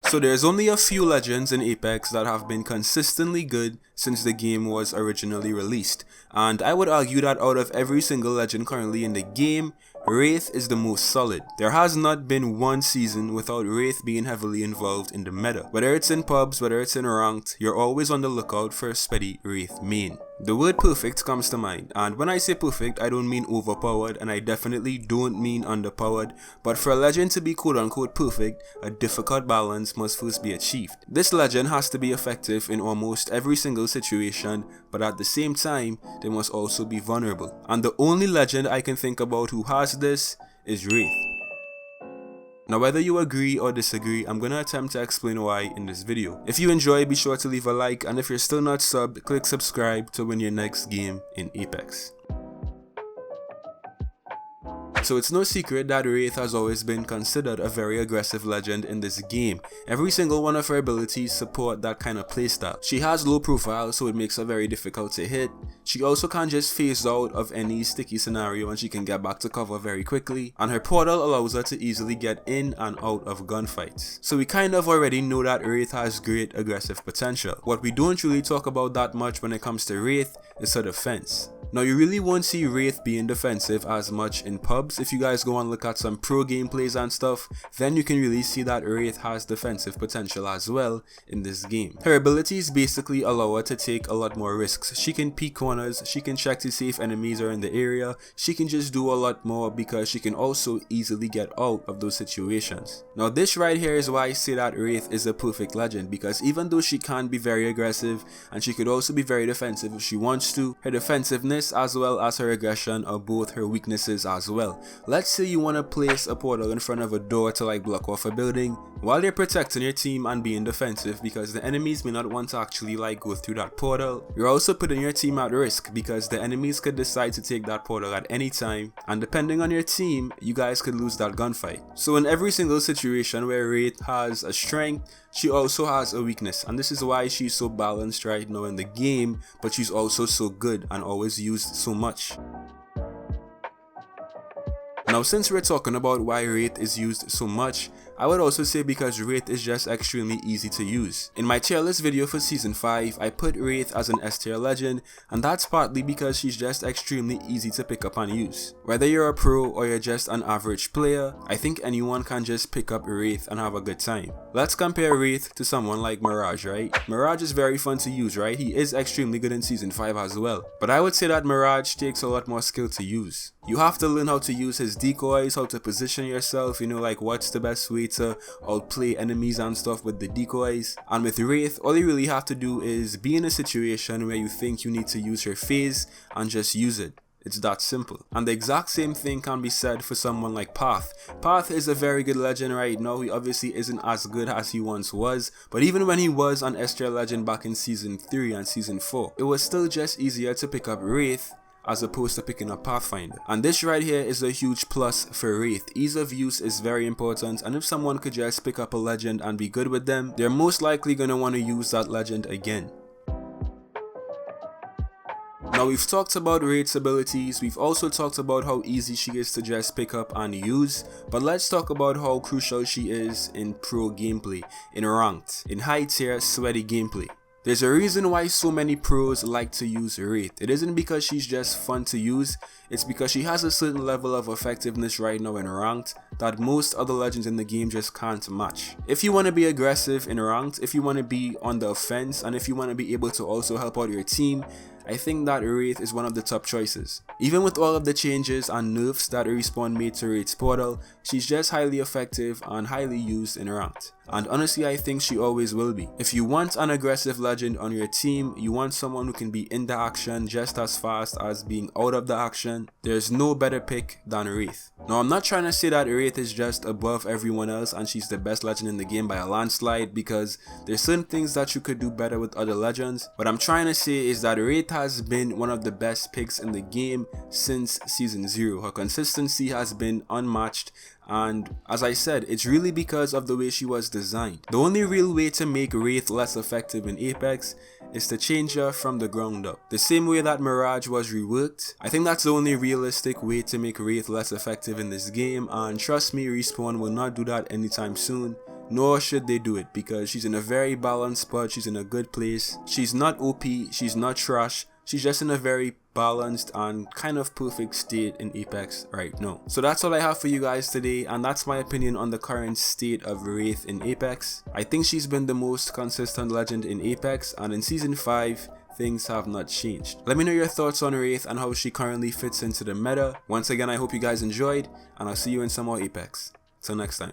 So there's only a few legends in Apex that have been consistently good since the game was originally released, and I would argue that out of every single legend currently in the game, Wraith is the most solid. There has not been one season without Wraith being heavily involved in the meta. Whether it's in pubs, whether it's in ranked, you're always on the lookout for a steady Wraith main. The word perfect comes to mind, and when I say perfect, I don't mean overpowered, and I definitely don't mean underpowered, but for a legend to be quote unquote perfect, a difficult balance must first be achieved. This legend has to be effective in almost every single situation, but at the same time, they must also be vulnerable. And the only legend I can think about who has this is Wraith. Now whether you agree or disagree, I'm gonna attempt to explain why in this video. If you enjoy, be sure to leave a like, and if you're still not subbed, click subscribe to win your next game in Apex. So it's no secret that Wraith has always been considered a very aggressive legend in this game. Every single one of her abilities support that kind of playstyle. She has low profile, so it makes her very difficult to hit. She also can just phase out of any sticky scenario and she can get back to cover very quickly. And her portal allows her to easily get in and out of gunfights. So we kind of already know that Wraith has great aggressive potential. What we don't really talk about that much when it comes to Wraith is her defense. Now you really won't see Wraith being defensive as much in pubs. If you guys go and look at some pro gameplays and stuff, then you can really see that Wraith has defensive potential as well in this game. Her abilities basically allow her to take a lot more risks. She can peek corners, she can check to see if enemies are in the area, she can just do a lot more because she can also easily get out of those situations. Now this right here is why I say that Wraith is a perfect legend, because even though she can be very aggressive and she could also be very defensive if she wants to, her defensiveness as well as her aggression are both her weaknesses as well. Let's say you want to place a portal in front of a door to like block off a building while you're protecting your team and being defensive because the enemies may not want to actually like go through that portal. You're also putting your team at risk because the enemies could decide to take that portal at any time, and depending on your team, you guys could lose that gunfight. So in every single situation where Wraith has a strength, she also has a weakness, and this is why she's so balanced right now in the game, but she's also so good and always used so much. Now since we're talking about why Wraith is used so much, I would also say because Wraith is just extremely easy to use. In my tier list video for season 5, I put Wraith as an S tier legend, and that's partly because she's just extremely easy to pick up and use. Whether you're a pro or you're just an average player, I think anyone can just pick up Wraith and have a good time. Let's compare Wraith to someone like Mirage, right? Mirage is very fun to use, right? He is extremely good in season 5 as well. But I would say that Mirage takes a lot more skill to use. You have to learn how to use his decoys, how to position yourself, you know, like what's the best way to outplay enemies and stuff with the decoys. And with Wraith, all you really have to do is be in a situation where you think you need to use her phase and just use it. It's that simple. And the exact same thing can be said for someone like Path. Path is a very good legend right now. He obviously isn't as good as he once was, but even when he was an S tier legend back in season 3 and season 4, it was still just easier to pick up Wraith as opposed to picking up Pathfinder. And this right here is a huge plus for Wraith. Ease of use is very important, and if someone could just pick up a legend and be good with them, they're most likely going to want to use that legend again. Now we've talked about Wraith's abilities, we've also talked about how easy she is to just pick up and use, but let's talk about how crucial she is in pro gameplay, in ranked, in high tier sweaty gameplay. There's a reason why so many pros like to use Wraith. It isn't because she's just fun to use, it's because she has a certain level of effectiveness right now in ranked that most other legends in the game just can't match. If you want to be aggressive in ranked, if you want to be on the offense, and if you want to be able to also help out your team, I think that Wraith is one of the top choices. Even with all of the changes and nerfs that Respawn made to Wraith's portal, she's just highly effective and highly used in ranked. And honestly, I think she always will be. If you want an aggressive legend on your team, you want someone who can be in the action just as fast as being out of the action, there's no better pick than Wraith. Now I'm not trying to say that Wraith is just above everyone else and she's the best legend in the game by a landslide, because there's certain things that you could do better with other legends. What I'm trying to say is that Wraith has been one of the best picks in the game since season 0. Her consistency has been unmatched, and as I said, it's really because of the way she was designed. The only real way to make Wraith less effective in Apex is to change her from the ground up. The same way that Mirage was reworked, I think that's the only realistic way to make Wraith less effective in this game, and trust me, Respawn will not do that anytime soon. nor should they do it, because she's in a very balanced spot. She's in a good place. She's not OP, she's not trash, she's just in a very balanced and kind of perfect state in Apex right now. So that's all I have for you guys today, and that's my opinion on the current state of Wraith in Apex. I think she's been the most consistent legend in Apex, and in Season 5, things have not changed. Let me know your thoughts on Wraith and how she currently fits into the meta. Once again, I hope you guys enjoyed, and I'll see you in some more Apex. Till next time.